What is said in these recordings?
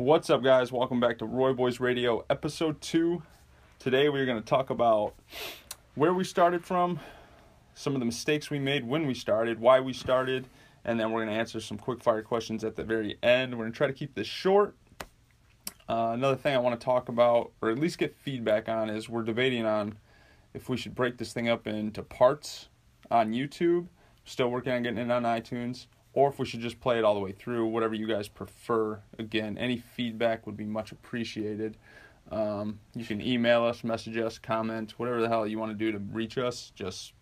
What's up, guys? Welcome back to Roy Boyz Radio, episode 2. Today we're going to talk about where we started from, some of the mistakes we made when we started, why we started, and then we're going to answer some quick-fire questions at the very end. We're going to try to keep this short. Another thing I want to talk about, or at least get feedback on, is we're debating on if we should break this thing up into parts on YouTube. Still working on getting it on iTunes. Or if we should just play it all the way through, whatever you guys prefer. Again, any feedback would be much appreciated. You can email us, message us, comment, whatever the hell you want to do to reach us, just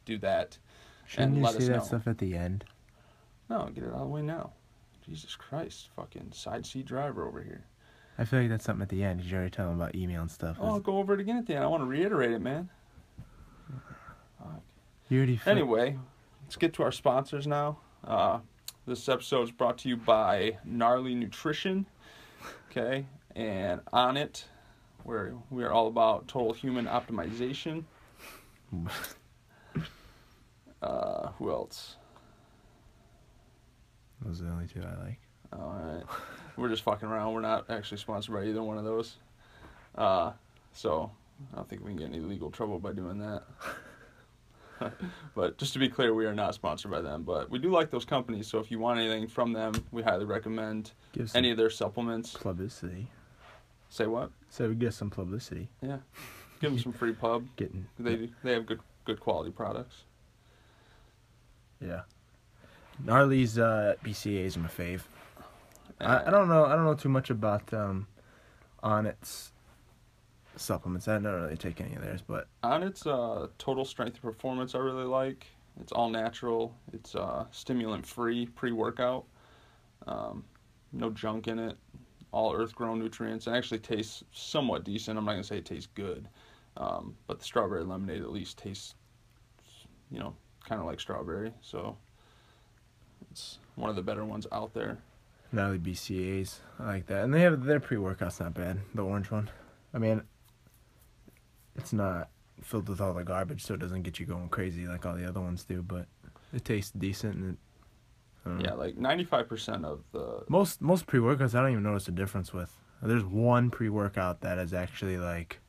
do that. Shouldn't you say that stuff at the end? No, get it out of the way now. Jesus Christ, fucking side seat driver over here. I feel like that's something at the end. You already tell them about email and stuff. Oh, I'll go over it again at the end. I want to reiterate it, man. You already Anyway, let's get to our sponsors now. This episode is brought to you by Gnarly Nutrition, okay, and On It, where we are all about total human optimization. Who else? Those are the only two I like. Alright, we're just fucking around. We're not actually sponsored by either one of those, so I don't think we can get in any legal trouble by doing that. But just to be clear, we are not sponsored by them. But we do like those companies, so if you want anything from them, we highly recommend any of their supplements. Publicity. Say what? So we get some publicity. Yeah. Give them some free pub. They have good quality products. Yeah. Gnarly's BCAAs are my fave. I don't know too much about On Its supplements. I don't really take any of theirs, but On Its Total Strength and Performance I really like. It's all natural. It's stimulant free, pre-workout. No junk in it. All earth grown nutrients, and actually tastes somewhat decent. I'm not gonna say it tastes good, but the strawberry lemonade at least tastes, kind of like strawberry. So it's one of the better ones out there. Gnarly BCAAs, I like that, and they have their pre-workout's not bad. The orange one, I mean, it's not filled with all the garbage, so it doesn't get you going crazy like all the other ones do, but it tastes decent. And like 95% of the most pre-workouts I don't even notice a difference with. There's one pre-workout that has actually like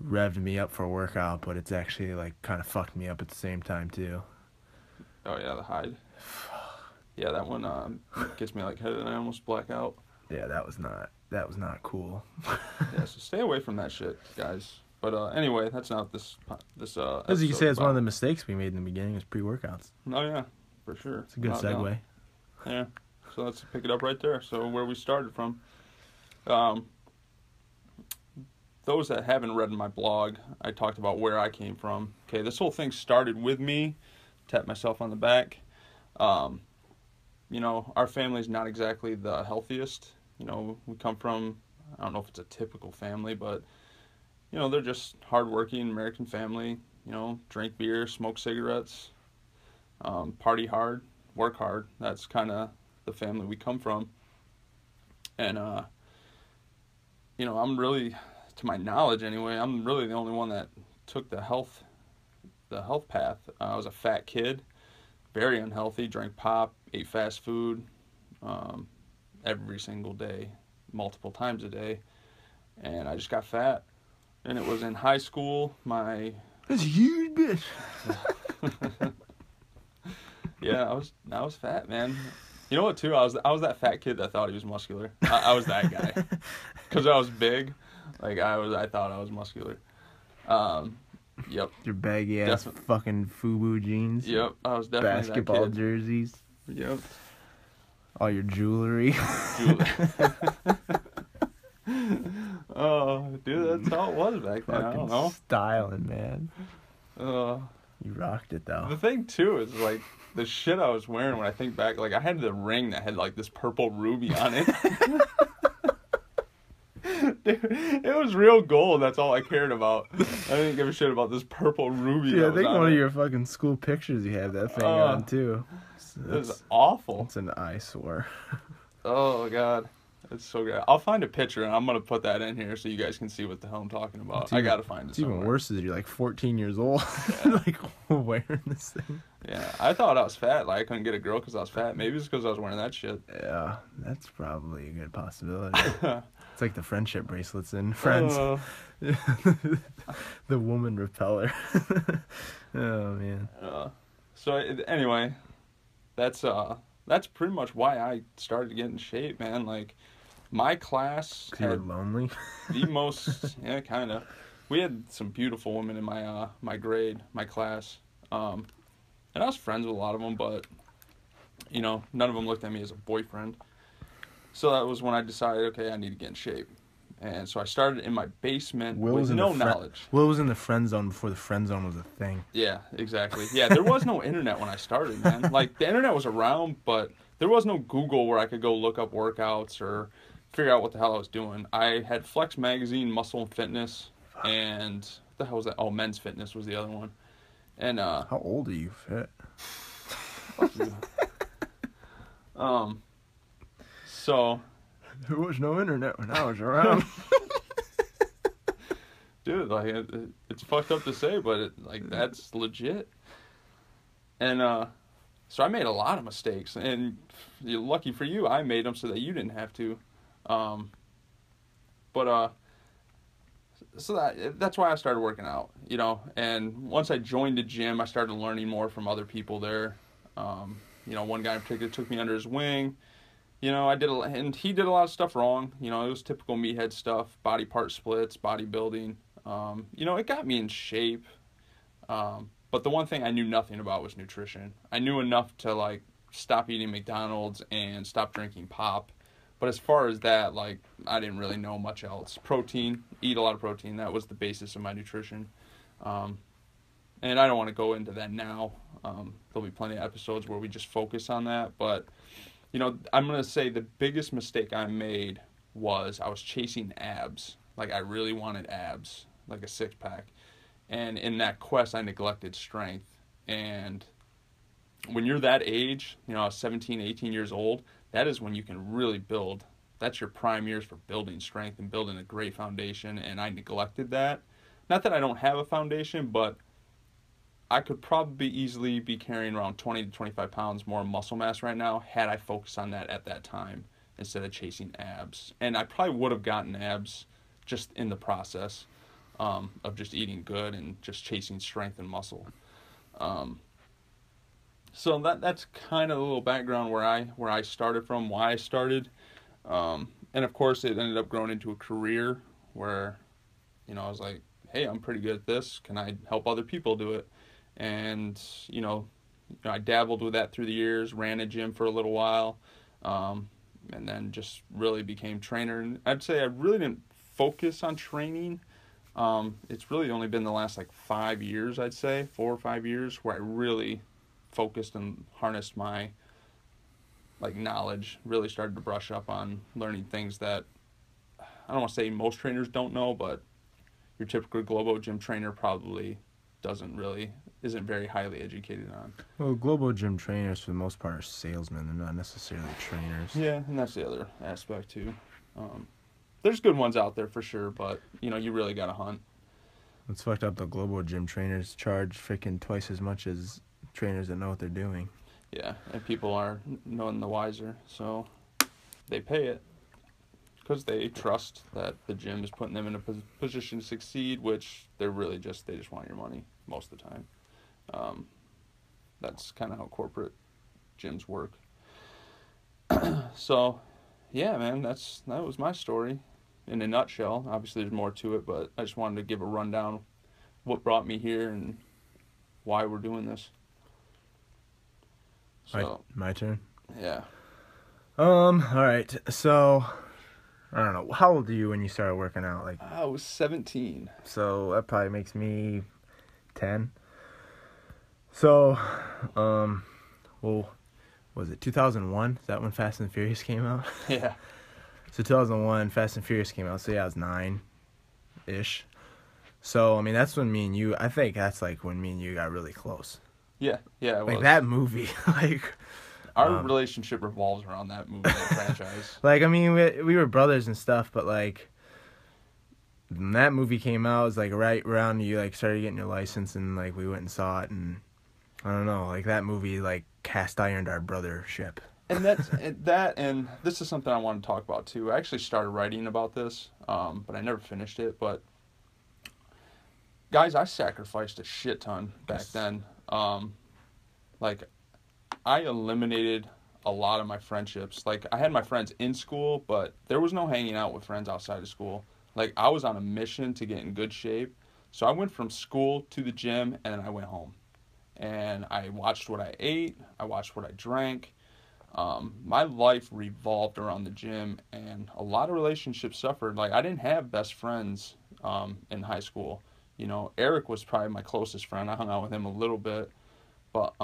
revved me up for a workout, but it's actually like kind of fucked me up at the same time too. Oh yeah, the Hyde. Yeah, that one gets me lightheaded and I almost black out. Yeah, that was not cool. Yeah, so stay away from that shit, guys. But anyway, that's not this. As you can say, it's one of the mistakes we made in the beginning is pre-workouts. Oh yeah, for sure. It's a good segue. Yeah, so let's pick it up right there. So where we started from. Those that haven't read my blog, I talked about where I came from. Okay, this whole thing started with me. Tap myself on the back. Our family's not exactly the healthiest. We come from, I don't know if it's a typical family, but, they're just hardworking American family. Drink beer, smoke cigarettes, party hard, work hard. That's kind of the family we come from. And, I'm really, to my knowledge anyway, I'm really the only one that took the health path. I was a fat kid, very unhealthy, drank pop, ate fast food every single day, multiple times a day, and I just got fat. And it was in high school. That's a huge bitch. Yeah, I was fat, man. You know what, too? I was that fat kid that thought he was muscular. I was that guy. Because I was big. Like, I thought I was muscular. Yep. Your baggy ass fucking FUBU jeans. Yep, I was definitely basketball that kid. Jerseys. Yep. All your jewelry. Oh, dude, that's how it was back then. I don't know. Styling, man. You rocked it, though. The thing, too, is, like, the shit I was wearing when I think back, like, I had the ring that had, like, this purple ruby on it. Dude, it was real gold. That's all I cared about. I didn't give a shit about this purple ruby. Yeah, I think one of your fucking school pictures you have that thing on, too. It was awful. It's an eyesore. Oh, God. It's so good. I'll find a picture, and I'm going to put that in here so you guys can see what the hell I'm talking about. I got to find it It's somewhere. even worse is you're like 14 years old, Yeah. like wearing this thing. Yeah, I thought I was fat. Like, I couldn't get a girl because I was fat. Maybe it's because I was wearing that shit. Yeah, that's probably a good possibility. It's like the friendship bracelets in Friends. The woman repeller. Oh, man. So, anyway, that's pretty much why I started to get in shape, man. Like, my class 'Cause you were lonely? the most, yeah, kind of. We had some beautiful women in my grade, my class. And I was friends with a lot of them, but, you know, none of them looked at me as a boyfriend. So that was when I decided, okay, I need to get in shape. And so I started in my basement with no knowledge. Will was in the friend zone before the friend zone was a thing. Yeah, exactly. Yeah, there was no internet when I started, man. Like, the internet was around, but there was no Google where I could go look up workouts or figure out what the hell I was doing. I had Flex Magazine, Muscle and Fitness, and what the hell was that? Oh, Men's Fitness was the other one. And how old are you, Fit? So there was no internet when I was around. Dude, like it's fucked up to say, but that's legit. And so I made a lot of mistakes, and you're lucky for you, I made them so that you didn't have to. So that's why I started working out, you know. And once I joined the gym, I started learning more from other people there. You know, one guy in particular took me under his wing. You know, and he did a lot of stuff wrong. You know, it was typical meathead stuff, body part splits, bodybuilding. You know, it got me in shape. But the one thing I knew nothing about was nutrition. I knew enough to, like, stop eating McDonald's and stop drinking pop. But as far as that, like, I didn't really know much else. Protein, eat a lot of protein. That was the basis of my nutrition. And I don't want to go into that now. There'll be plenty of episodes where we just focus on that. But, you know, I'm going to say the biggest mistake I made was I was chasing abs. Like, I really wanted abs, like a six-pack. And in that quest, I neglected strength. And when you're that age, you know, 17, 18 years old, that is when you can really build. That's your prime years for building strength and building a great foundation. And I neglected that. Not that I don't have a foundation, but I could probably easily be carrying around 20 to 25 pounds more muscle mass right now had I focused on that at that time instead of chasing abs. And I probably would have gotten abs just in the process of just eating good and just chasing strength and muscle. So that's kind of a little background where I started from, why I started. And of course it ended up growing into a career where, you know, I was like, hey, I'm pretty good at this. Can I help other people do it? And, you know, I dabbled with that through the years, ran a gym for a little while, and then just really became trainer. And I'd say I really didn't focus on training. It's really only been the last, like, 5 years, I'd say, 4 or 5 years, where I really focused and harnessed my, like, knowledge, really started to brush up on learning things that, I don't want to say most trainers don't know, but your typical Globo gym trainer probably isn't very highly educated on. Well, Globo gym trainers, for the most part, are salesmen. They're not necessarily trainers. Yeah, and that's the other aspect, too. There's good ones out there, for sure, but, you know, you really got to hunt. It's fucked up. The Globo gym trainers charge freaking twice as much as trainers that know what they're doing. Yeah, and people are none the wiser, so they pay it because they trust that the gym is putting them in a position to succeed, which they just want your money most of the time. That's kind of how corporate gyms work. So, yeah, man, that was my story in a nutshell. Obviously, there's more to it, but I just wanted to give a rundown of what brought me here and why we're doing this. So, my turn? Yeah. All right. So, I don't know. How old are you when you started working out? Like, I was 17. So, that probably makes me 10. So, well, was it 2001? Is that when Fast and Furious came out? Yeah. So 2001, Fast and Furious came out. So yeah, I was 9-ish. So I mean, that's when me and you. I think that's like when me and you got really close. Yeah, it was. Like that movie. Like Our relationship revolves around that movie and franchise. Like, I mean, we were brothers and stuff, but, like, when that movie came out, it was, like, right around you, like, started getting your license, and, like, we went and saw it, and I don't know, like, that movie, like, cast-ironed our brothership. And and this is something I want to talk about, too. I actually started writing about this, but I never finished it, but guys, I sacrificed a shit ton back then. Like, I eliminated a lot of my friendships. Like, I had my friends in school, but there was no hanging out with friends outside of school. Like, I was on a mission to get in good shape. So I went from school to the gym, and then I went home. And I watched what I ate. I watched what I drank. My life revolved around the gym, and a lot of relationships suffered. Like, I didn't have best friends in high school. You know, Eric was probably my closest friend. I hung out with him a little bit. But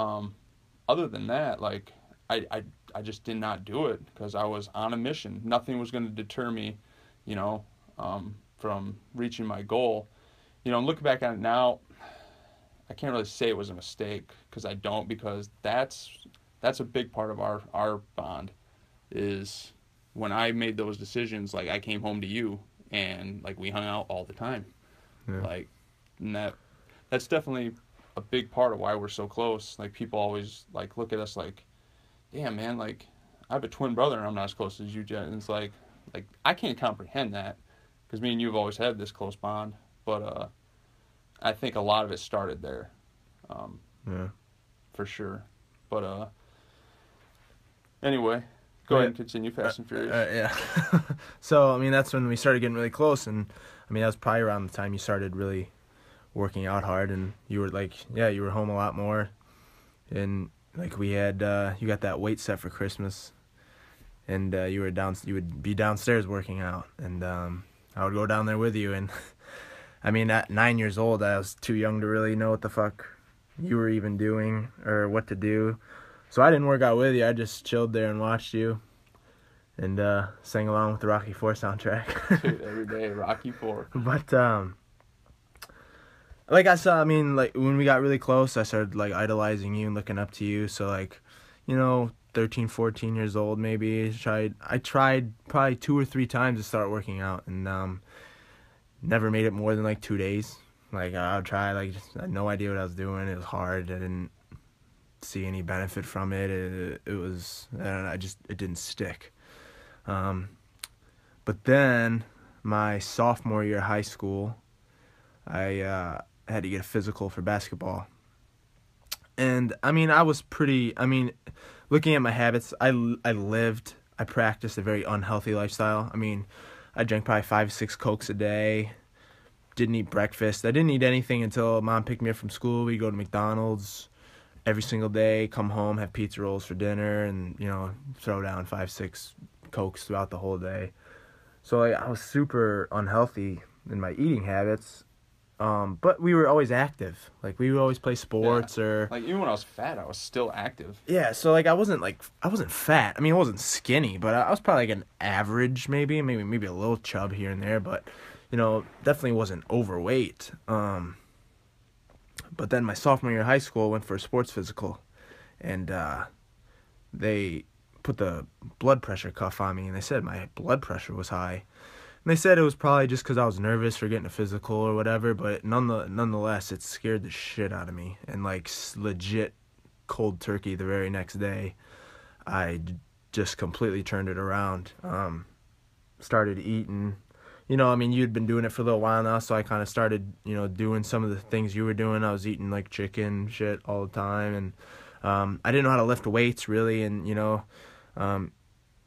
other than that, like, I just did not do it because I was on a mission. Nothing was going to deter me, you know, from reaching my goal. You know, looking back at it now, I can't really say it was a mistake because I don't, because that's a big part of our bond is when I made those decisions, like, I came home to you and, like, we hung out all the time. Yeah. Like, and that's definitely a big part of why we're so close. Like, people always, like, look at us like, yeah, man, like, I have a twin brother and I'm not as close as you, Jet. And it's like I can't comprehend that because me and you have always had this close bond. But I think a lot of it started there. Yeah. For sure. But anyway, go ahead and continue Fast and Furious. Yeah. So, I mean, that's when we started getting really close. And, I mean, that was probably around the time you started really working out hard, and you were like, yeah, you were home a lot more, and like we had, you got that weight set for Christmas, and you would be downstairs working out, and I would go down there with you, and I mean, at 9 years old, I was too young to really know what the fuck you were even doing or what to do, so I didn't work out with you. I just chilled there and watched you, and sang along with the Rocky IV soundtrack. Dude, every day, Rocky IV. But like I saw, I mean, like, when we got really close, I started, like, idolizing you and looking up to you. So, like, you know, 13, 14 years old, maybe, I tried probably 2 or 3 times to start working out, and never made it more than, like, 2 days. Like, I would try, like, I had no idea what I was doing. It was hard. I didn't see any benefit from it. It was, it didn't stick. But then, my sophomore year of high school, I had to get a physical for basketball. And, I mean, looking at my habits, I practiced a very unhealthy lifestyle. I mean, I drank probably 5-6 Cokes a day, didn't eat breakfast. I didn't eat anything until Mom picked me up from school. We'd go to McDonald's every single day, come home, have pizza rolls for dinner, and, you know, throw down 5-6 Cokes throughout the whole day. So, like, I was super unhealthy in my eating habits. But we were always active. Like, we would always play sports, or like, even when I was fat, I was still active. Yeah, so, like, I wasn't fat. I mean, I wasn't skinny, but I was probably like an average, maybe a little chub here and there, but, you know, definitely wasn't overweight. But then my sophomore year of high school, I went for a sports physical, and they put the blood pressure cuff on me, and they said my blood pressure was high. And they said it was probably just because I was nervous for getting a physical or whatever, but nonetheless, it scared the shit out of me. And, like, legit cold turkey the very next day, I just completely turned it around. Started eating. You know, I mean, you'd been doing it for a little while now, so I kind of started, you know, doing some of the things you were doing. I was eating, like, chicken shit all the time, and I didn't know how to lift weights, really, and, you know,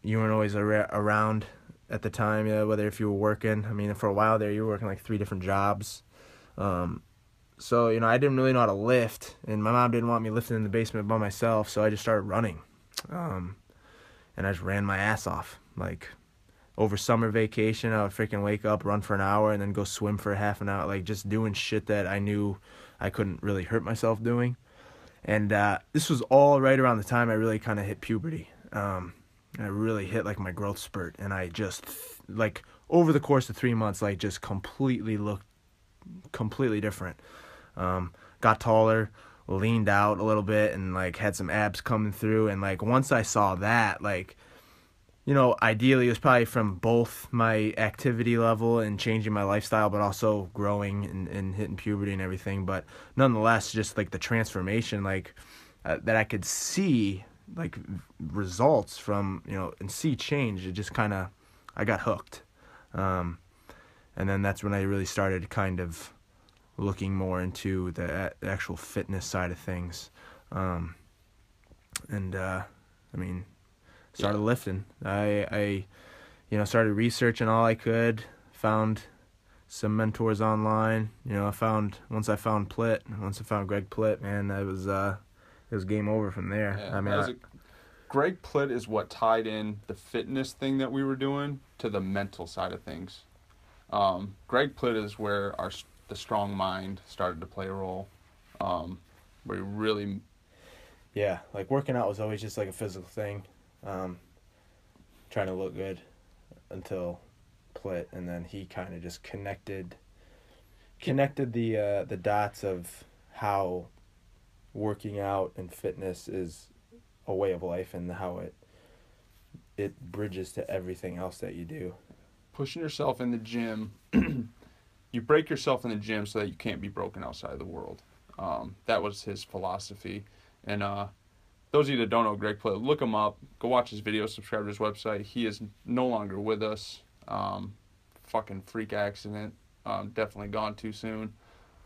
you weren't always around at the time, yeah, whether if you were working. I mean, for a while there, you were working like 3 different jobs. So, you know, I didn't really know how to lift, and my mom didn't want me lifting in the basement by myself, so I just started running. And I just ran my ass off. Like, over summer vacation, I would freaking wake up, run for an hour, and then go swim for half an hour. Like, just doing shit that I knew I couldn't really hurt myself doing. And this was all right around the time I really kind of hit puberty. I really hit, like, my growth spurt, and I just, like, over the course of 3 months, like, just completely looked completely different. Got taller, leaned out a little bit and like had some abs coming through. And like once I saw that, like, you know, ideally it was probably from both my activity level and changing my lifestyle, but also growing and hitting puberty and everything. But nonetheless, just like the transformation, like that I could see like results from, you know, and see change. It just kind of, I got hooked. And then that's when I really started kind of looking more into the actual fitness side of things. I mean, started lifting. I you know, started researching all I could, found some mentors online. You know, once I found Plitt, once I found Greg Plitt, man, it was game over from there. Yeah, I mean, Greg Plitt is what tied in the fitness thing that we were doing to the mental side of things. Greg Plitt is where the strong mind started to play a role, where you really... Yeah, like working out was always just like a physical thing, trying to look good until Plitt, and then he kind of just connected the dots of how working out and fitness is a way of life and how it bridges to everything else that you do. Pushing yourself in the gym, you break yourself in the gym so that you can't be broken outside of the world. That was his philosophy. And those of you that don't know Greg Plitt, look him up. Go watch his videos, subscribe to his website. He is no longer with us. Fucking freak accident. Definitely gone too soon.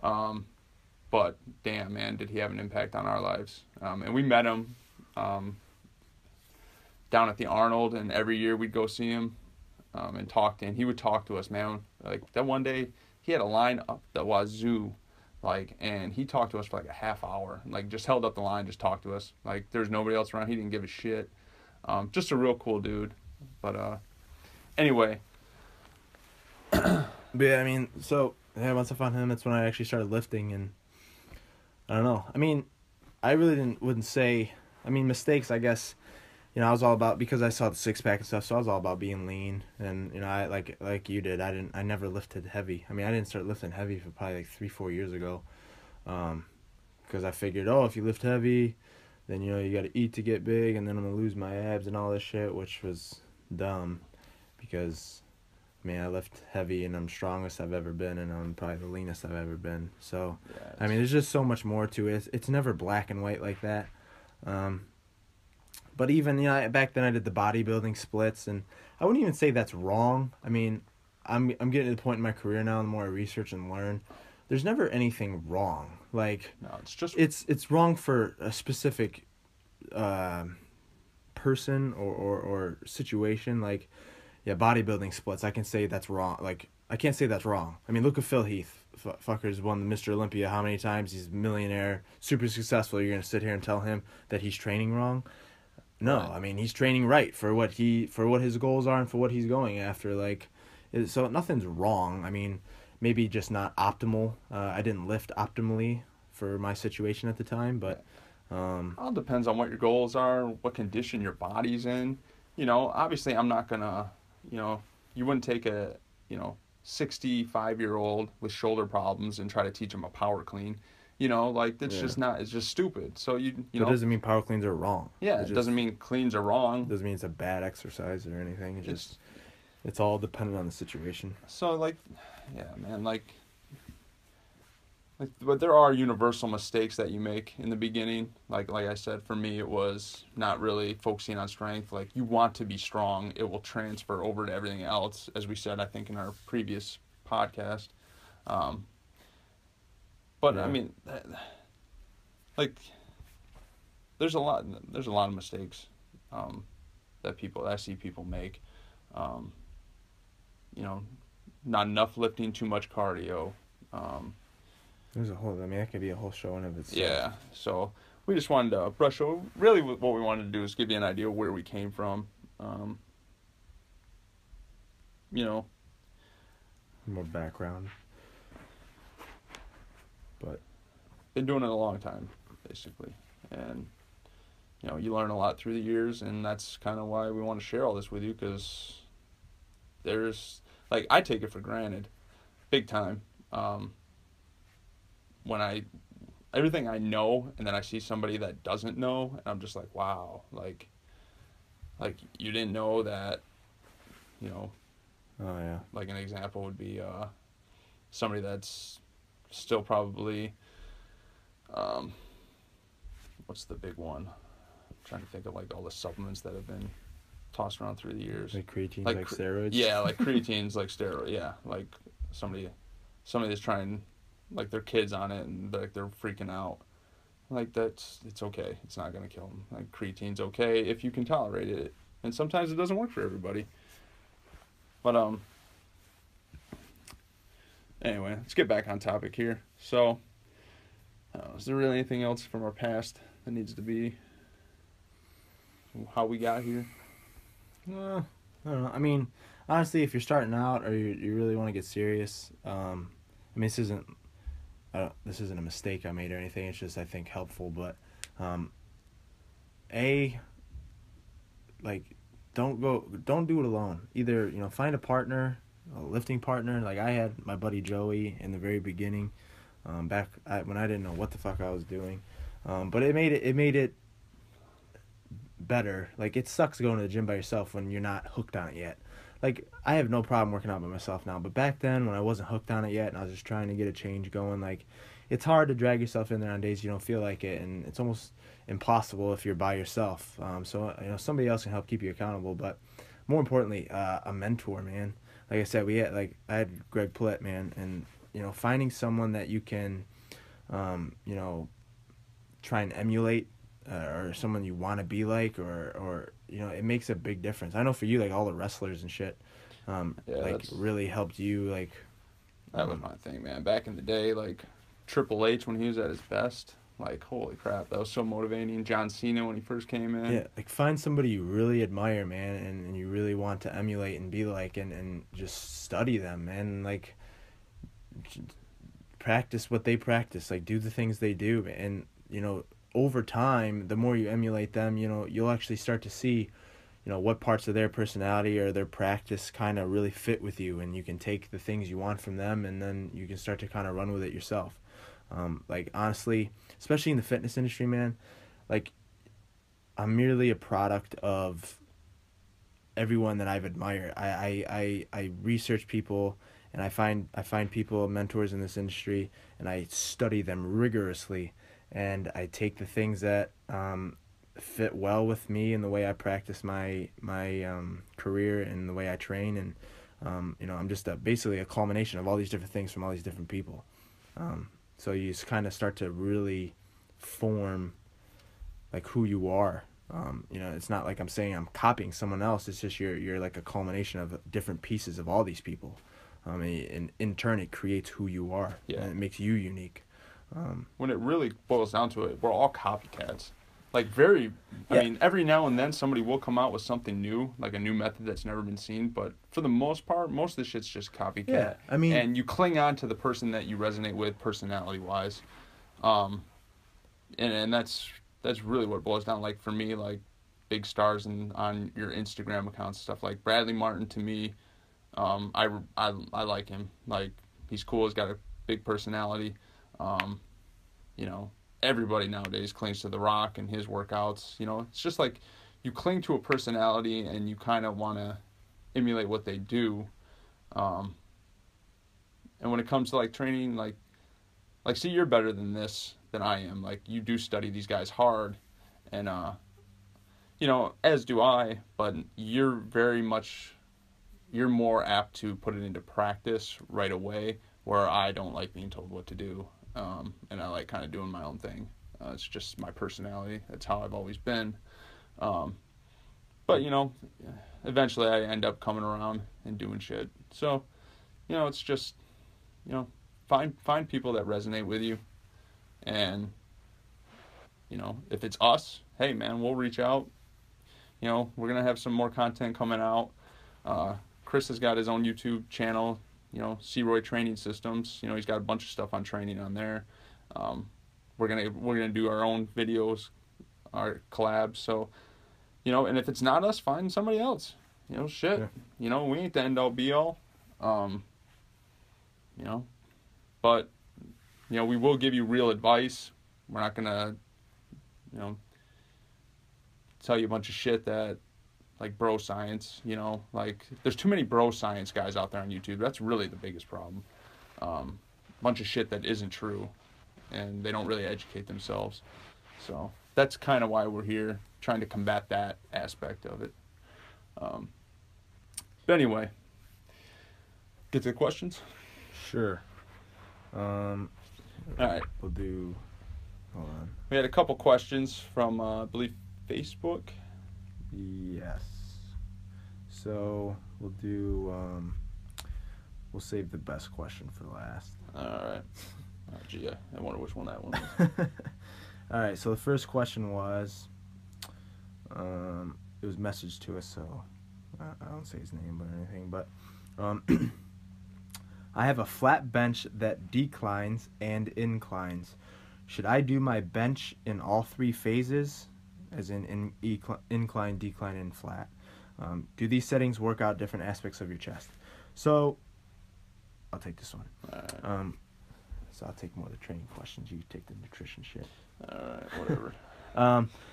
But damn, man, did he have an impact on our lives. And we met him down at the Arnold, and every year we'd go see him and talk to him. He would talk to us, man. Like that one day, he had a line up the wazoo. Like, and he talked to us for like a half hour, like just held up the line, just talked to us. Like there's nobody else around. He didn't give a shit. Just a real cool dude. But, anyway. But yeah, I mean, so yeah, once I found him, that's when I actually started lifting, and I don't know. I mean, I really wouldn't say, I mean, mistakes, I guess, you know, I was all about, because I saw the six pack and stuff, so I was all about being lean. And, you know, I like you did, I never lifted heavy. I mean, I didn't start lifting heavy for probably like 3-4 years ago. Because I figured, if you lift heavy, then, you know, you got to eat to get big, and then I'm going to lose my abs and all this shit, which was dumb. Because, I mean, I lift heavy and I'm strongest I've ever been, and I'm probably the leanest I've ever been. So, yeah, I mean, there's just so much more to it. It's never black and white like that. But even, you know, back then I did the bodybuilding splits, and I wouldn't even say that's wrong. I mean, I'm getting to the point in my career now, the more I research and learn, there's never anything wrong. Like, no, it's just it's wrong for a specific person or situation. Like, yeah, bodybuilding splits, I can say that's wrong. Like, I can't say that's wrong. I mean, look at Phil Heath. Fucker's won the Mr. Olympia how many times? He's a millionaire, super successful. You're going to sit here and tell him that he's training wrong? No, I mean, he's training right for what his goals are and for what he's going after. Like, so nothing's wrong. I mean, maybe just not optimal. I didn't lift optimally for my situation at the time, but all depends on what your goals are, what condition your body's in. You know, obviously, I'm not gonna, you know, you wouldn't take a, you know, 65-year-old with shoulder problems and try to teach him a power clean. You know, like, that's just not, it's just stupid. So, you know. It doesn't mean power cleans are wrong. Yeah, it doesn't mean cleans are wrong. It doesn't mean it's a bad exercise or anything. It's all dependent on the situation. So, like, yeah, man, like, but there are universal mistakes that you make in the beginning. Like I said, for me, it was not really focusing on strength. Like, you want to be strong. It will transfer over to everything else, as we said, I think, in our previous podcast. But yeah. I mean, like, there's a lot of mistakes that I see people make. You know, not enough lifting, too much cardio. There's a whole, I mean, that could be a whole show in of itself. Yeah, so we just wanted to brush over. Really, what we wanted to do is give you an idea of where we came from. You know, more background. But been doing it a long time, basically, and you know, you learn a lot through the years, and that's kind of why we want to share all this with you, because there's, like, I take it for granted, big time. When I everything I know, and then I see somebody that doesn't know, and I'm just like, wow, like you didn't know that, you know. Oh yeah. Like an example would be somebody that's still probably, what's the big one? I'm trying to think of like all the supplements that have been tossed around through the years. Like creatine, like steroids. Yeah, like creatine's like steroid. Yeah, like somebody that's trying, like their kids on it and like they're freaking out. Like it's okay. It's not gonna kill them. Like creatine's okay if you can tolerate it, and sometimes it doesn't work for everybody. But anyway, let's get back on topic here. So, is there really anything else from our past that needs to be how we got here? I don't know. I mean, honestly, if you're starting out or you really want to get serious, I mean, this isn't a mistake I made or anything. It's just I think helpful. But, like, don't do it alone. Either find a partner, a lifting partner. Like I had my buddy Joey in the very beginning, when I didn't know what the fuck I was doing, but it made it better. Like it sucks going to the gym by yourself when you're not hooked on it yet. Like I have no problem working out by myself now, but back then when I wasn't hooked on it yet and I was just trying to get a change going, like it's hard to drag yourself in there on days you don't feel like it, and it's almost impossible if you're by yourself. So somebody else can help keep you accountable, but more importantly, a mentor, man. Like I said, I had Greg Plitt, man, and finding someone that you can, try and emulate, or someone you want to be like, or it makes a big difference. I know for you, like all the wrestlers and shit, really helped you. Like that was my thing, man. Back in the day, like Triple H when he was at his best, like holy crap, that was so motivating. John Cena when he first came in. Yeah, like find somebody you really admire, man, and you really want to emulate and be like, and just study them, man. Like practice what they practice, like do the things they do, and over time, the more you emulate them, you'll actually start to see, what parts of their personality or their practice kind of really fit with you, and you can take the things you want from them, and then you can start to kind of run with it yourself. Like honestly, especially in the fitness industry, man, like I'm merely a product of everyone that I've admired. I research people, and I find people, mentors in this industry, and I study them rigorously. And I take the things that fit well with me and the way I practice my career and the way I train, and I'm just basically a culmination of all these different things from all these different people. So you just kind of start to really form like who you are. It's not like I'm saying I'm copying someone else. It's just you're like a culmination of different pieces of all these people. And in turn, it creates who you are. Yeah. And it makes you unique. When it really boils down to it, we're all copycats. Like I mean, every now and then somebody will come out with something new, like a new method that's never been seen. But for the most part, most of the shit's just copycat. Yeah, I mean, and you cling on to the person that you resonate with, personality-wise, and that's really what it boils down. Like for me, like big stars on your Instagram accounts and stuff. Like Bradley Martin, to me, I like him. Like he's cool. He's got a big personality. Everybody nowadays clings to The Rock and his workouts. It's just like you cling to a personality and you kind of want to emulate what they do. And when it comes to like training, like see, you're better than I am. Like you do study these guys hard, and as do I. But you're more apt to put it into practice right away, where I don't like being told what to do. And I like kind of doing my own thing. It's just my personality. That's how I've always been. But eventually I end up coming around and doing shit. So, it's just, find people that resonate with you. And, if it's us, hey man, we'll reach out. We're going to have some more content coming out. Chris has got his own YouTube channel. Roy Training Systems. He's got a bunch of stuff on training on there. We're gonna do our own videos, our collabs. So, and if it's not us, find somebody else. Shit. Yeah. We ain't the end all be all. But we will give you real advice. We're not gonna, tell you a bunch of shit that, like, bro science, like, there's too many bro science guys out there on YouTube. That's really the biggest problem. Bunch of shit that isn't true, and they don't really educate themselves. So that's kind of why we're here, trying to combat that aspect of it. But anyway, get to the questions. Sure. All right. We'll do. Hold on. We had a couple questions from, I believe, Facebook. Yes. So we'll do. We'll save the best question for last. All right. Oh, gee, I wonder which one that one was. All right. So the first question was. It was messaged to us, so I don't say his name or anything, but I have a flat bench that declines and inclines. Should I do my bench in all three phases, as in incline, decline, and flat? Do these settings work out different aspects of your chest? So, I'll take this one. All right. So I'll take more of the training questions. You take the nutrition shit. All right, whatever.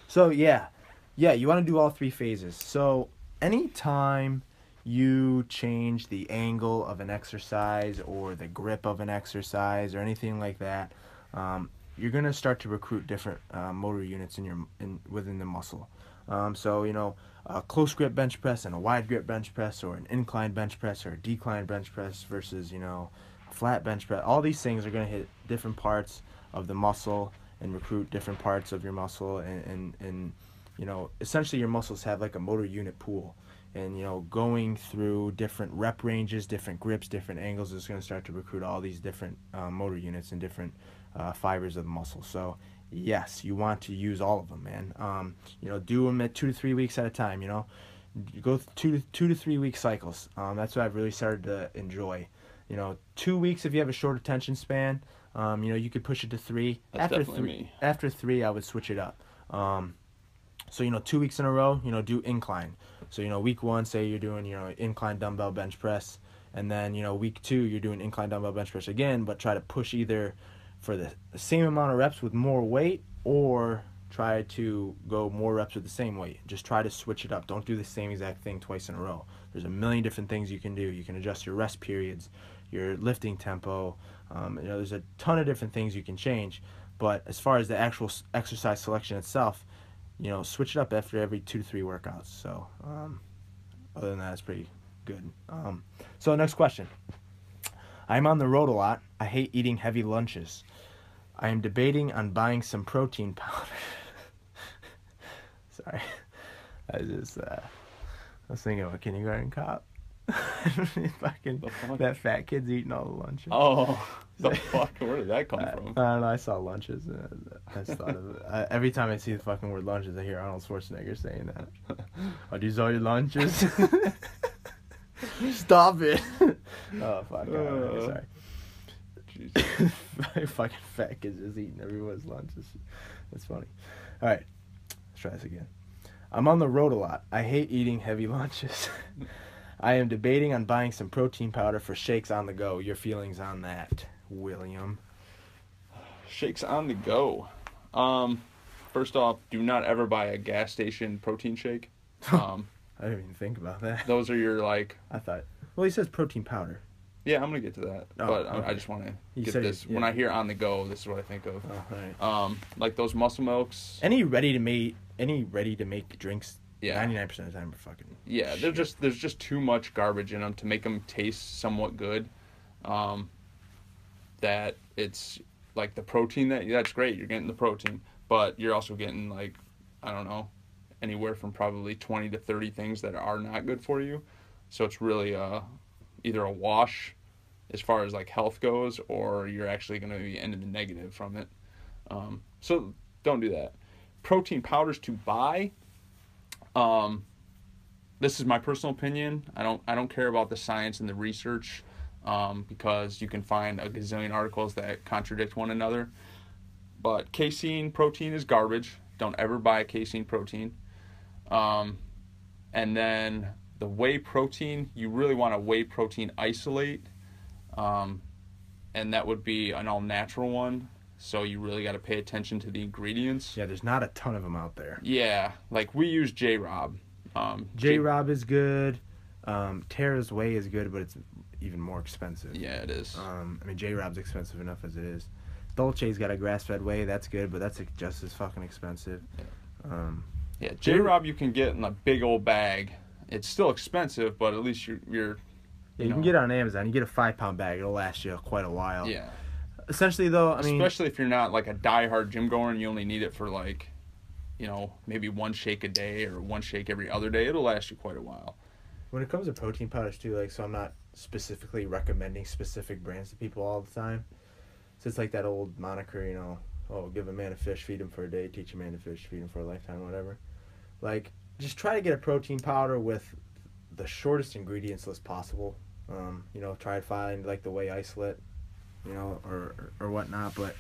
So yeah, you want to do all three phases. So anytime you change the angle of an exercise or the grip of an exercise or anything like that, you're gonna start to recruit different motor units within the muscle. So a close grip bench press and a wide grip bench press, or an incline bench press or a decline bench press versus a flat bench press. All these things are gonna hit different parts of the muscle and recruit different parts of your muscle, and essentially your muscles have like a motor unit pool. And, going through different rep ranges, different grips, different angles is going to start to recruit all these different motor units and different fibers of the muscle. So, yes, you want to use all of them, man. Do them at 2 to 3 weeks at a time, You go 2 to 3 week cycles. That's what I've really started to enjoy. 2 weeks if you have a short attention span. You could push it to 3. That's definitely me. After 3, I would switch it up. So 2 weeks in a row, do incline. So week 1, say you're doing incline dumbbell bench press, and then week 2 you're doing incline dumbbell bench press again, but try to push either for the same amount of reps with more weight, or try to go more reps with the same weight. Just try to switch it up. Don't do the same exact thing twice in a row. There's a million different things you can do. You can adjust your rest periods, your lifting tempo. There's a ton of different things you can change. But as far as the actual exercise selection itself, switch it up after every 2 to 3 workouts. So, other than that, it's pretty good. So next question. I'm on the road a lot. I hate eating heavy lunches. I am debating on buying some protein powder. Sorry. I was thinking of a kindergarten cop. That fat kid's eating all the lunches. Oh, the fuck? Where did that come from? I don't know. I saw lunches. I just thought of it. Every time I see the fucking word lunches, I hear Arnold Schwarzenegger saying that. Are these all your lunches? Stop it. Oh, fuck. Sorry. Fucking fat kids just eating everyone's lunches. That's funny. All right. Let's try this again. I'm on the road a lot. I hate eating heavy lunches. I am debating on buying some protein powder for shakes on the go. Your feelings on that, William? Shakes on the go. First off, do not ever buy a gas station protein shake. I didn't even think about that. Those are your, like... I thought... Well, he says protein powder. Yeah, I'm going to get to that. Oh, but okay. I just want to get this. Yeah. When I hear on the go, this is what I think of. Oh, right. Like those muscle milks. Any ready to make drinks... Yeah. 99% of the time are fucking yeah, shit. There's just too much garbage in them to make them taste somewhat good. That it's like the protein that's great, you're getting the protein, but you're also getting, like, I don't know, anywhere from probably 20 to 30 things that are not good for you. So it's really either a wash as far as like health goes, or you're actually going to be ending the negative from it. So don't do that. Protein powders to buy. This is my personal opinion. I don't care about the science and the research, because you can find a gazillion articles that contradict one another. But casein protein is garbage. Don't ever buy casein protein. And then the whey protein, you really want a whey protein isolate. And that would be an all natural one. so you really got to pay attention to the ingredients. Yeah, there's not a ton of them out there. Yeah, like we use J-Rob. J-Rob is good. Terra's Way is good, but it's even more expensive. Yeah, it is. I mean, J-Rob's expensive enough as it is. Dolce's got a grass-fed whey. That's good, but that's just as fucking expensive. Yeah, J-Rob you can get in a big old bag. It's still expensive, but at least you're you can get it on Amazon. You get a 5-pound bag. It'll last you quite a while. Yeah. Essentially, though, I mean... Especially if you're not, like, a diehard gym goer and you only need it for, like, you know, maybe one shake a day or one shake every other day. It'll last you quite a while. When it comes to protein powders, too, like, so I'm not specifically recommending specific brands to people all the time. So it's like that old moniker, you know, oh, give a man a fish, feed him for a day, teach a man to fish, feed him for a lifetime, whatever. Like, just try to get a protein powder with the shortest ingredients list possible. You know, try to find, like, the whey isolate, you know, or whatnot. But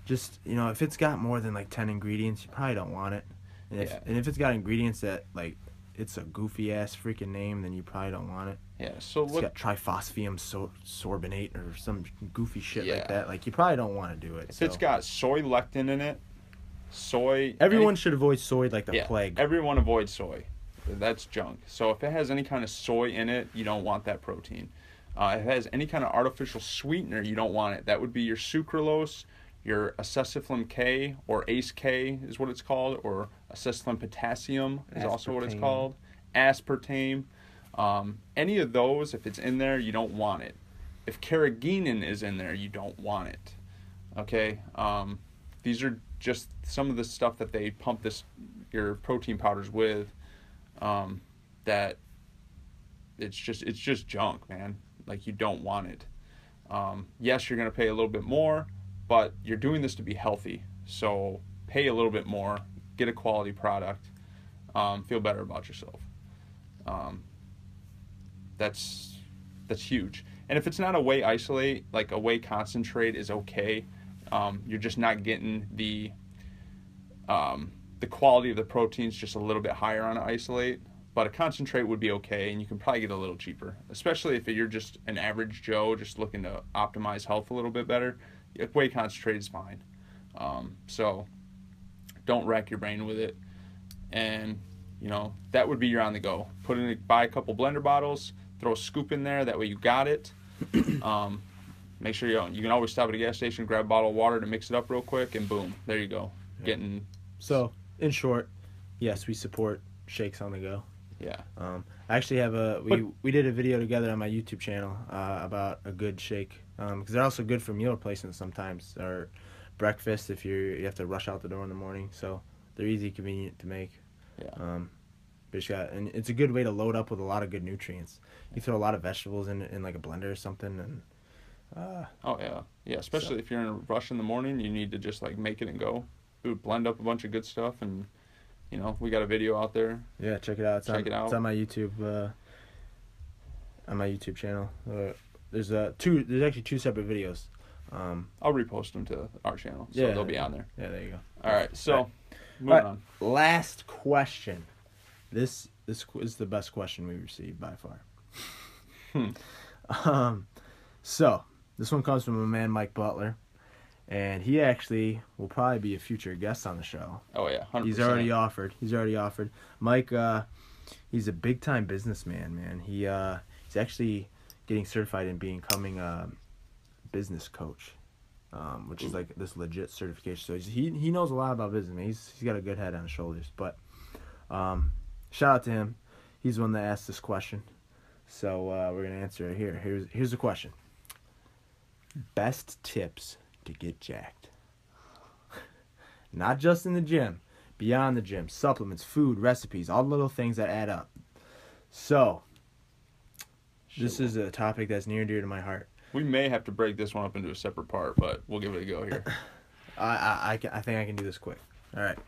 just, you know, if it's got more than, like, 10 ingredients, you probably don't want it. And if it's got ingredients that, like, it's a goofy-ass freaking name, then you probably don't want it. Yeah, so it's got triphosphium sorbonate or some goofy shit like that. Like, you probably don't want to do it. If it's got soy lectin in it, everyone should avoid soy like the plague. Everyone avoids soy. That's junk. So if it has any kind of soy in it, you don't want that protein. If it has any kind of artificial sweetener, you don't want it. That would be your sucralose, your acetylcholine K, or ACE K is what it's called, or acetylcholine potassium is also what it's called. Aspartame. Any of those, if it's in there, you don't want it. If carrageenan is in there, you don't want it. Okay? These are just some of the stuff that they pump your protein powders with, that it's just junk, man. Like, you don't want it. Yes, you're going to pay a little bit more, but you're doing this to be healthy. So pay a little bit more, get a quality product, feel better about yourself. That's huge. And if it's not a whey isolate, like a whey concentrate is okay. You're just not getting the quality of the proteins just a little bit higher on an isolate. But a concentrate would be okay, and you can probably get a little cheaper, especially if you're just an average Joe just looking to optimize health a little bit better. Whey concentrate is fine. So don't rack your brain with it. And, you know, that would be your on the go. Buy a couple blender bottles, throw a scoop in there, that way you got it. Make sure you can always stop at a gas station, grab a bottle of water to mix it up real quick, and boom, there you go. Yeah. So, in short, yes, we support shakes on the go. Yeah. I actually have we did a video together on my YouTube channel about a good shake, because they're also good for meal replacements sometimes, or breakfast if you have to rush out the door in the morning. So they're easy, convenient to make. Yeah. And it's a good way to load up with a lot of good nutrients. You throw a lot of vegetables in like a blender or something, and especially if you're in a rush in the morning, you need to just like make it and go. It would blend up a bunch of good stuff, and you know, we got a video out there. Yeah, check it out. It's on my YouTube. On my YouTube channel. There's actually two separate videos. I'll repost them to our channel, so they'll be on there. Yeah, there you go. All right, so moving on. Last question. This is the best question we received by far. So this one comes from a man, Mike Butler. And he actually will probably be a future guest on the show. Oh, yeah, 100%. He's already offered. Mike, he's a big-time businessman, man. He's actually getting certified in becoming a business coach, which is like this legit certification. So he knows a lot about business, man. He's got a good head on his shoulders. But shout out to him. He's the one that asked this question. So we're going to answer it here. Here's the question. Best tips to get jacked. Not just in the gym, beyond the gym, supplements, food, recipes, all the little things that add up. So, this is a topic that's near and dear to my heart. We may have to break this one up into a separate part, but we'll give it a go here. I think I can do this quick. All right.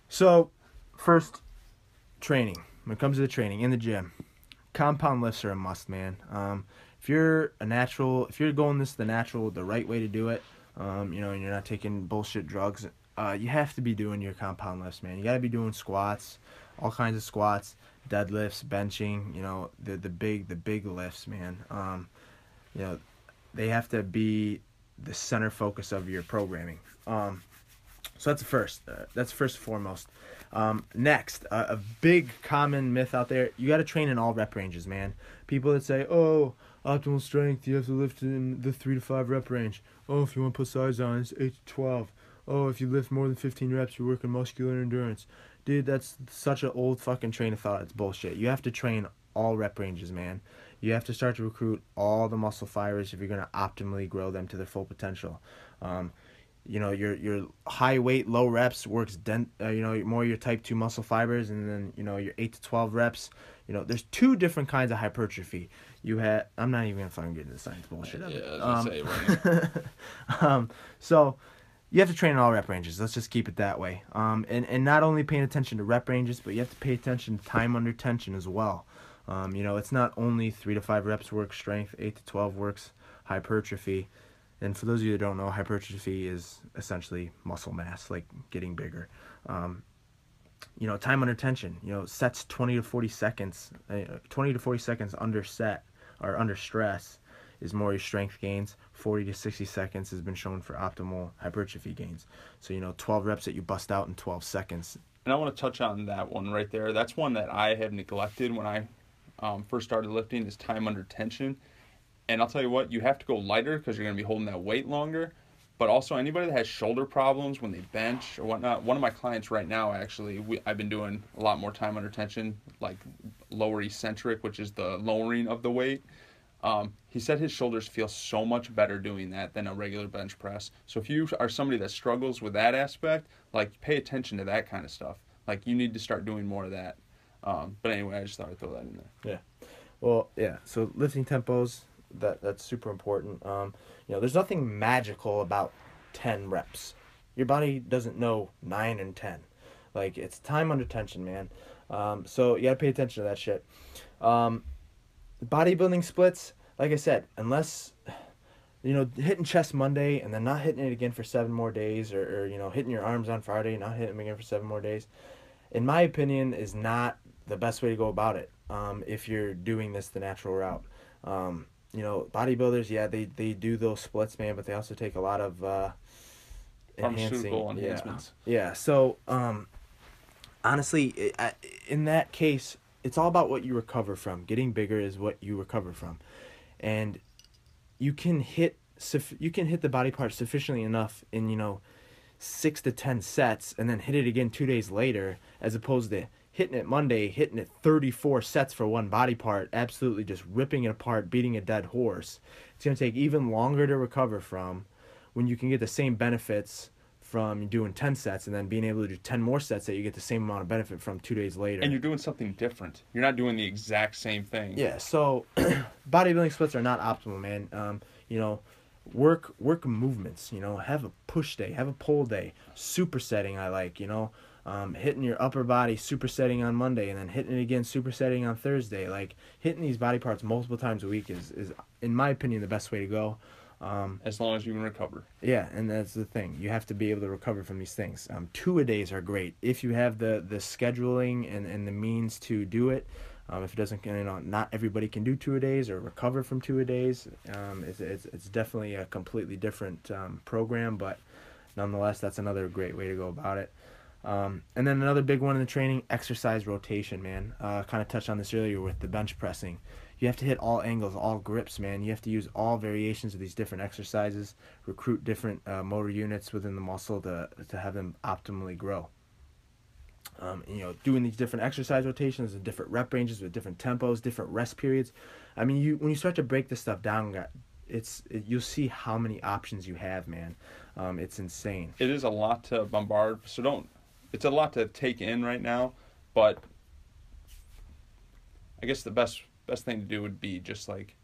So, first, training. When it comes to the training in the gym, compound lifts are a must, man. If you're going the right way to do it, and you're not taking bullshit drugs, you have to be doing your compound lifts, man. You got to be doing squats, all kinds of squats, deadlifts, benching, the big lifts, man. They have to be the center focus of your programming. So that's first. That's first and foremost. Next, a big common myth out there: you got to train in all rep ranges, man. People that say, "Oh, optimal strength, you have to lift in the 3 to 5 rep range. Oh, if you want to put size on, it's 8 to 12. Oh, if you lift more than 15 reps, you're working muscular endurance." Dude, that's such an old fucking train of thought. It's bullshit. You have to train all rep ranges, man. You have to start to recruit all the muscle fibers if you're going to optimally grow them to their full potential. Your high weight, low reps works more your type 2 muscle fibers, and then, your 8 to 12 reps. There's 2 different kinds of hypertrophy. I'm not even going to fucking get into the science bullshit of it. Yeah, I was going to say, right? So you have to train in all rep ranges. Let's just keep it that way. And not only paying attention to rep ranges, but you have to pay attention to time under tension as well. It's not only 3 to 5 reps works strength, 8 to 12 works hypertrophy. And for those of you that don't know, hypertrophy is essentially muscle mass, like getting bigger. Time under tension, sets 20 to 40 seconds, 20 to 40 seconds under set or under stress is more your strength gains. 40 to 60 seconds has been shown for optimal hypertrophy gains. So, 12 reps that you bust out in 12 seconds. And I want to touch on that one right there. That's one that I have neglected when I first started lifting, is time under tension. And I'll tell you what, you have to go lighter because you're going to be holding that weight longer. But also anybody that has shoulder problems when they bench or whatnot, one of my clients right now, actually, I've been doing a lot more time under tension, like lower eccentric, which is the lowering of the weight. He said his shoulders feel so much better doing that than a regular bench press. So if you are somebody that struggles with that aspect, like, pay attention to that kind of stuff. Like, you need to start doing more of that. But anyway, I just thought I'd throw that in there. Yeah. Well, yeah. So lifting tempos, that's super important. There's nothing magical about 10 reps. Your body doesn't know 9 and 10. Like, it's time under tension, man. So you gotta pay attention to that shit. Bodybuilding splits, like I said, unless hitting chest Monday and then not hitting it again for 7 more days, or hitting your arms on Friday, not hitting them again for 7 more days, in my opinion, is not the best way to go about it. If you're doing this the natural route. Bodybuilders, yeah, they do those splits, man, but they also take a lot of pharmaceutical enhancements. Yeah. So, honestly, in that case, it's all about what you recover from. Getting bigger is what you recover from, and you can hit the body part sufficiently enough in 6 to 10 sets, and then hit it again 2 days later, as opposed to hitting it Monday, hitting it 34 sets for one body part, absolutely just ripping it apart, beating a dead horse. It's going to take even longer to recover from when you can get the same benefits from doing 10 sets and then being able to do 10 more sets that you get the same amount of benefit from 2 days later. And you're doing something different. You're not doing the exact same thing. Yeah, so bodybuilding splits are not optimal, man. Work movements, have a push day, have a pull day, supersetting I like, hitting your upper body, supersetting on Monday, and then hitting it again, supersetting on Thursday. Like, hitting these body parts multiple times a week is in my opinion, the best way to go. As long as you can recover. Yeah, and that's the thing. You have to be able to recover from these things. 2-a-days are great if you have the scheduling and the means to do it. If it doesn't, not everybody can do 2-a-days or recover from 2-a-days. It's definitely a completely different program, but nonetheless, that's another great way to go about it. And then another big one in the training, exercise rotation, man. Kind of touched on this earlier with the bench pressing. You have to hit all angles, all grips, man. You have to use all variations of these different exercises, recruit different motor units within the muscle to have them optimally grow. Doing these different exercise rotations and different rep ranges with different tempos, different rest periods. I mean, when you start to break this stuff down, you'll see how many options you have, man. It's insane. It is a lot to bombard, so it's a lot to take in right now, but I guess the best thing to do would be just like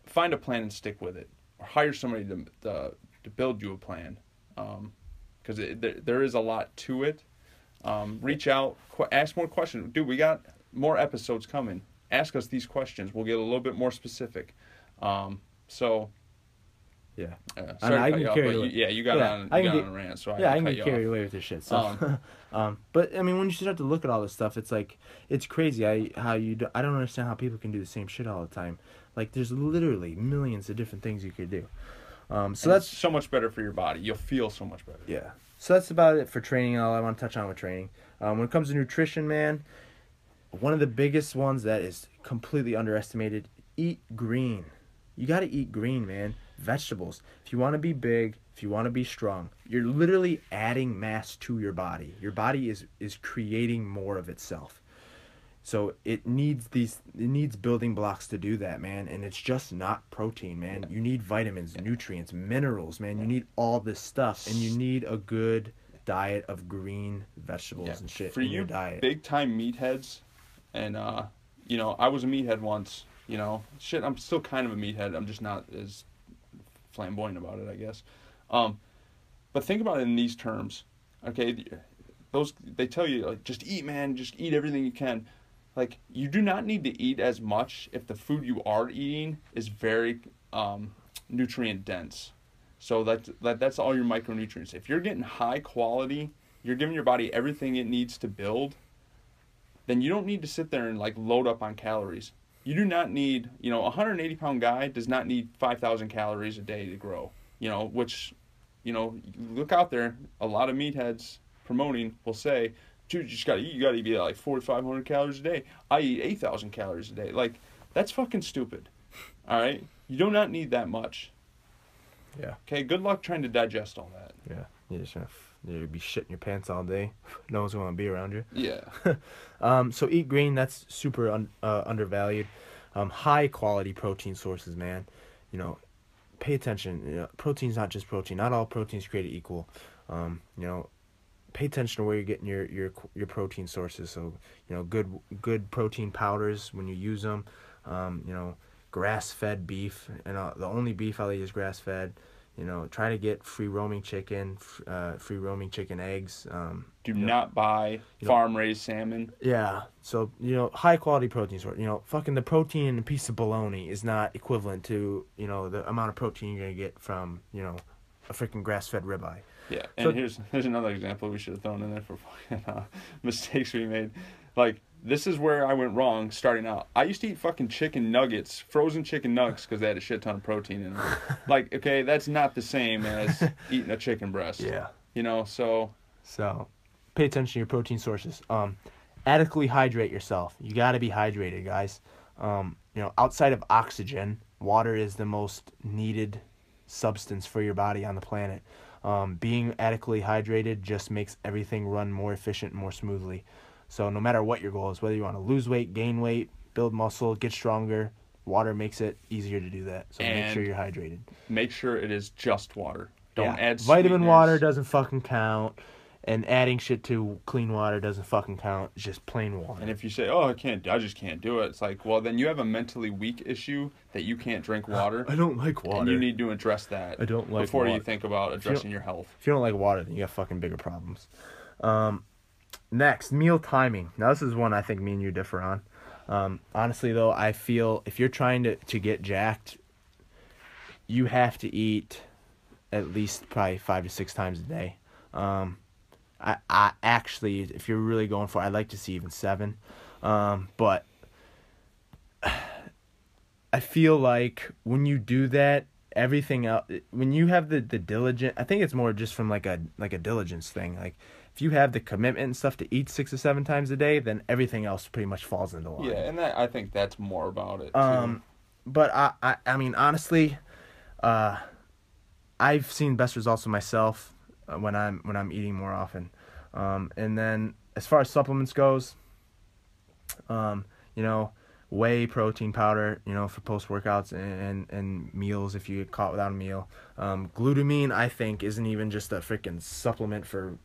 find a plan and stick with it, or hire somebody to build you a plan, because there is a lot to it. Reach out, ask more questions. Dude, we got more episodes coming. Ask us these questions. We'll get a little bit more specific. Yeah. Sorry I to cut can you off, carry but away. you got on a rant, so I can cut get you carried off. away with this shit. So, but I mean, when you start to look at all this stuff, it's like it's crazy. I don't understand how people can do the same shit all the time. Like, there's literally millions of different things you could do. So that's so much better for your body. You'll feel so much better. Yeah. So that's about it for training. All I want to touch on with training. When it comes to nutrition, man, one of the biggest ones that is completely underestimated, eat green. You got to eat green, man. Vegetables. If you want to be big, if you want to be strong, you're literally adding mass to your body. Your body is creating more of itself. So it needs building blocks to do that, man. And it's just not protein, man. You need vitamins, nutrients, minerals, man. You need all this stuff. And you need a good diet of green vegetables and shit for in you your diet. Big time meatheads, and I was a meathead once. I'm still kind of a meathead. I'm just not as flamboyant about it, I guess. But think about it in these terms, okay? They tell you, like, just eat, man. Just eat everything you can. Like, you do not need to eat as much if the food you are eating is very nutrient dense. So that's all your micronutrients. If you're getting high quality, you're giving your body everything it needs to build, then you don't need to sit there and, like, load up on calories. You do not need, a 180-pound guy does not need 5,000 calories a day to grow, which, look out there, a lot of meatheads promoting will say, dude, you got to be like 4,500 calories a day. I eat 8,000 calories a day. Like, that's fucking stupid. All right? You do not need that much. Yeah. Okay, good luck trying to digest all that. Yeah. You're just going to be shitting your pants all day. No one's going to be around you. Yeah. So eat green. That's super undervalued. High quality protein sources, man. Pay attention. Protein's not just protein. Not all proteins created equal. Pay attention to where you're getting your protein sources. So, good protein powders when you use them. Grass-fed beef, and the only beef I'll eat is grass-fed. Try to get free roaming chicken eggs. Do not buy farm-raised salmon. Yeah, so, high-quality protein source. Fucking the protein in a piece of bologna is not equivalent to, the amount of protein you're going to get from, a freaking grass-fed ribeye. Yeah, and here's another example we should have thrown in there for fucking mistakes we made. Like, this is where I went wrong starting out. I used to eat fucking chicken nuggets, frozen chicken nuggets, because they had a shit ton of protein in them. Like, okay, that's not the same as eating a chicken breast. Yeah. So pay attention to your protein sources. Adequately hydrate yourself. You got to be hydrated, guys. Outside of oxygen, water is the most needed substance for your body on the planet. Being adequately hydrated just makes everything run more efficient and more smoothly. So no matter what your goal is, whether you want to lose weight, gain weight, build muscle, get stronger, water makes it easier to do that. So make sure you're hydrated. Make sure it is just water. Don't add vitamin sweeteners. Water doesn't fucking count. And adding shit to clean water doesn't fucking count. It's just plain water. And if you say, I just can't do it. It's like, well, then you have a mentally weak issue that you can't drink water. I don't like water. And you need to address that. I don't like before water. you think about addressing your health. If you don't like water, then you got fucking bigger problems. Next, meal timing. Now, this is one I think me and you differ on. Honestly, though, I feel if you're trying to get jacked, you have to eat at least probably 5 to 6 times a day. I actually, if you're really going for it, I'd like to see even 7. But I feel like when you do that, everything else, when you have the diligent, I think it's more just from like a diligence thing. Like, if you have the commitment and stuff to eat 6 or 7 times a day, then everything else pretty much falls into line. Yeah, and I think that's more about it too. But I mean, honestly, I've seen best results with myself when I'm eating more often. And then as far as supplements goes, whey protein powder, for post workouts and meals if you get caught without a meal. Glutamine, I think, isn't even just a freaking supplement for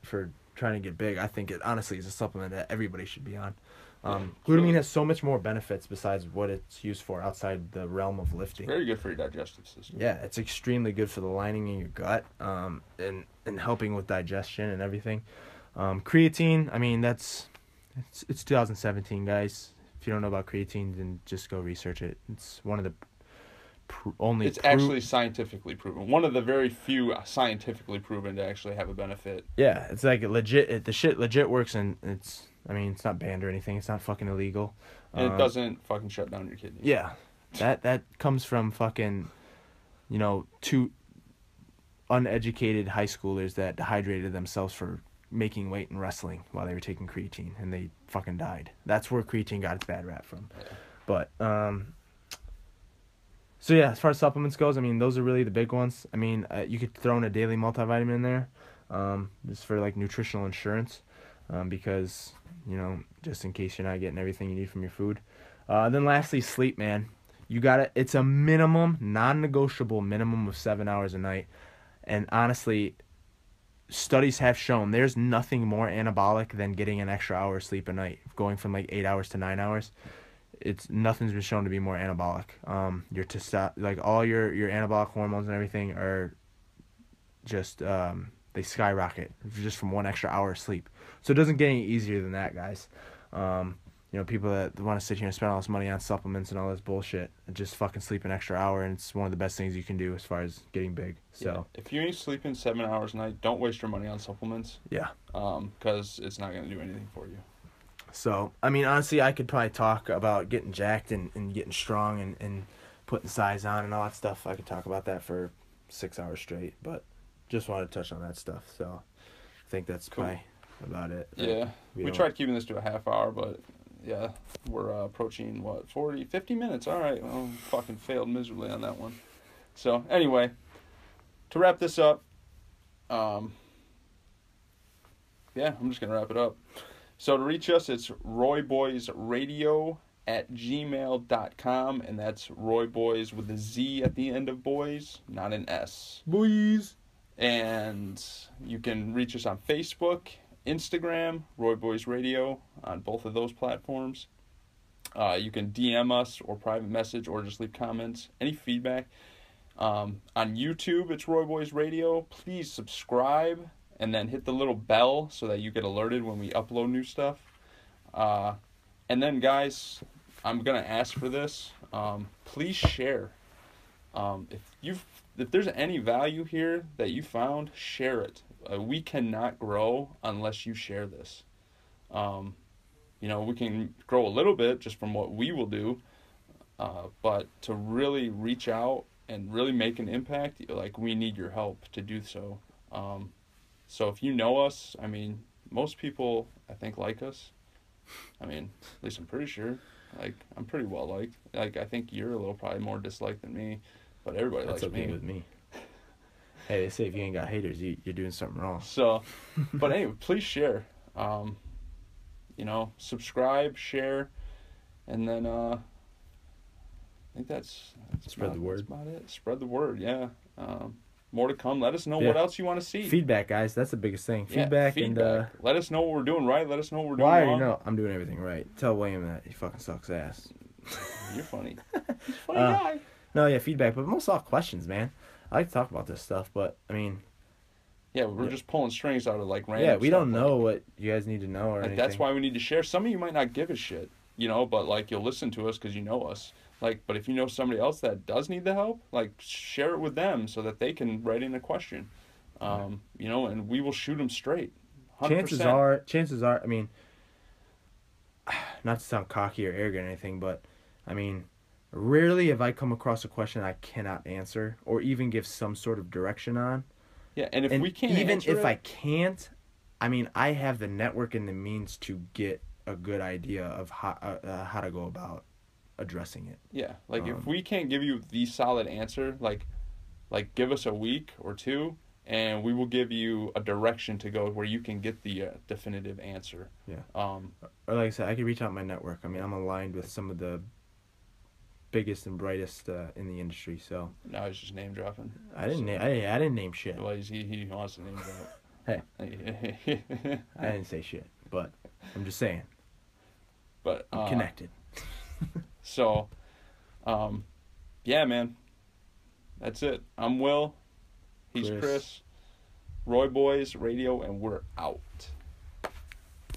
trying to get big. I think it honestly is a supplement that everybody should be on. Glutamine has so much more benefits besides what it's used for outside the realm of lifting. It's very good for your digestive system. Yeah, it's extremely good for the lining in your gut, and helping with digestion and everything. Creatine, I mean, it's 2017, guys. If you don't know about creatine, then just go research it. It's one of the actually scientifically proven. One of the very few scientifically proven to actually have a benefit. Yeah, it's like legit. The shit legit works, and it's not banned or anything. It's not fucking illegal. And it doesn't fucking shut down your kidneys. Yeah, that comes from fucking, uneducated high schoolers that dehydrated themselves for making weight in wrestling while they were taking creatine, and they fucking died. That's where creatine got its bad rap from. Yeah. But so yeah, as far as supplements goes, I mean, those are really the big ones. I mean, you could throw in a daily multivitamin in there, just for like nutritional insurance, because, you know, just in case you're not getting everything you need from your food. Then lastly, sleep, man. You gotta, it's a minimum, non-negotiable minimum of 7 hours a night. And honestly, studies have shown there's nothing more anabolic than getting an extra hour of sleep a night, going from like 8 hours to 9 hours. Nothing's been shown to be more anabolic. Your like all your anabolic hormones and everything are just they skyrocket just from 1 extra hour of sleep. So it doesn't get any easier than that, guys. You know, people that want to sit here and spend all this money on supplements and all this bullshit, just fucking sleep an extra hour, and it's one of the best things you can do as far as getting big. So yeah. If you ain't sleeping 7 hours a night, don't waste your money on supplements. Yeah. Because it's not gonna do anything for you. So, I mean, honestly, I could probably talk about getting jacked and getting strong and putting size on and all that stuff. I could talk about that for 6 hours straight, but just wanted to touch on that stuff. So, I think that's cool. probably about it. Yeah. We tried keeping this to a half hour, but yeah, we're approaching, 50 minutes. All right. Well, fucking failed miserably on that one. So, anyway, to wrap this up, yeah, I'm just going to wrap it up. So to reach us, it's Roy Boyz Radio @gmail.com, and that's Roy Boyz with a Z at the end of boys, not an S. Boys. And you can reach us on Facebook, Instagram, Roy Boyz Radio, on both of those platforms. You can DM us or private message or just leave comments, any feedback. On YouTube, it's Roy Boyz Radio. Please subscribe. And then hit the little bell so that you get alerted when we upload new stuff. And then, guys, I'm going to ask for this. Please share. If there's any value here that you found, share it. We cannot grow unless you share this. You know, we can grow a little bit just from what we will do. But to really reach out and really make an impact, like, we need your help to do so. So if you know us, I mean, most people, I think, like us. I mean, at least I'm pretty sure. Like, I'm pretty well liked. Like, I think you're a little probably more disliked than me, but everybody likes me. That's okay with me. Hey, they say if you ain't got haters, you're doing something wrong. So, but anyway, please share. You know, subscribe, share, and then I think that's spread the word. That's about it. Spread the word, yeah. More to come. Let us know what else you want to see. Feedback, guys. That's the biggest thing. Feedback. And let us know what we're doing right. Let us know what we're doing wrong. You know I'm doing everything right. Tell William that he fucking sucks ass. You're funny. He's a funny guy. No, yeah, feedback, but most all questions, man. I like to talk about this stuff, but I mean, yeah, we're just pulling strings out of like random. Yeah, we stuff, don't know what you guys need to know or anything. That's why we need to share. Some of you might not give a shit, you know, but like you'll listen to us because you know us. Like, but if you know somebody else that does need the help, like, share it with them so that they can write in a question, you know, and we will shoot them straight. 100%. Chances are, I mean, not to sound cocky or arrogant or anything, but, I mean, rarely have I come across a question I cannot answer or even give some sort of direction on. Yeah, and if we can't even if I can't, I mean, I have the network and the means to get a good idea of how to go about addressing it. Yeah, like if we can't give you the solid answer, like give us a week or two and we will give you a direction to go where you can get the definitive answer. Yeah. Or like I said, I could reach out my network. I mean, I'm aligned with some of the biggest and brightest in the industry, so. No, I was just name dropping. I didn't name shit. Well, he wants to name drop. Hey. I didn't say shit, but I'm just saying. But I'm connected. So, yeah, man. That's it. I'm Will. He's Chris. Roy Boyz Radio, and we're out.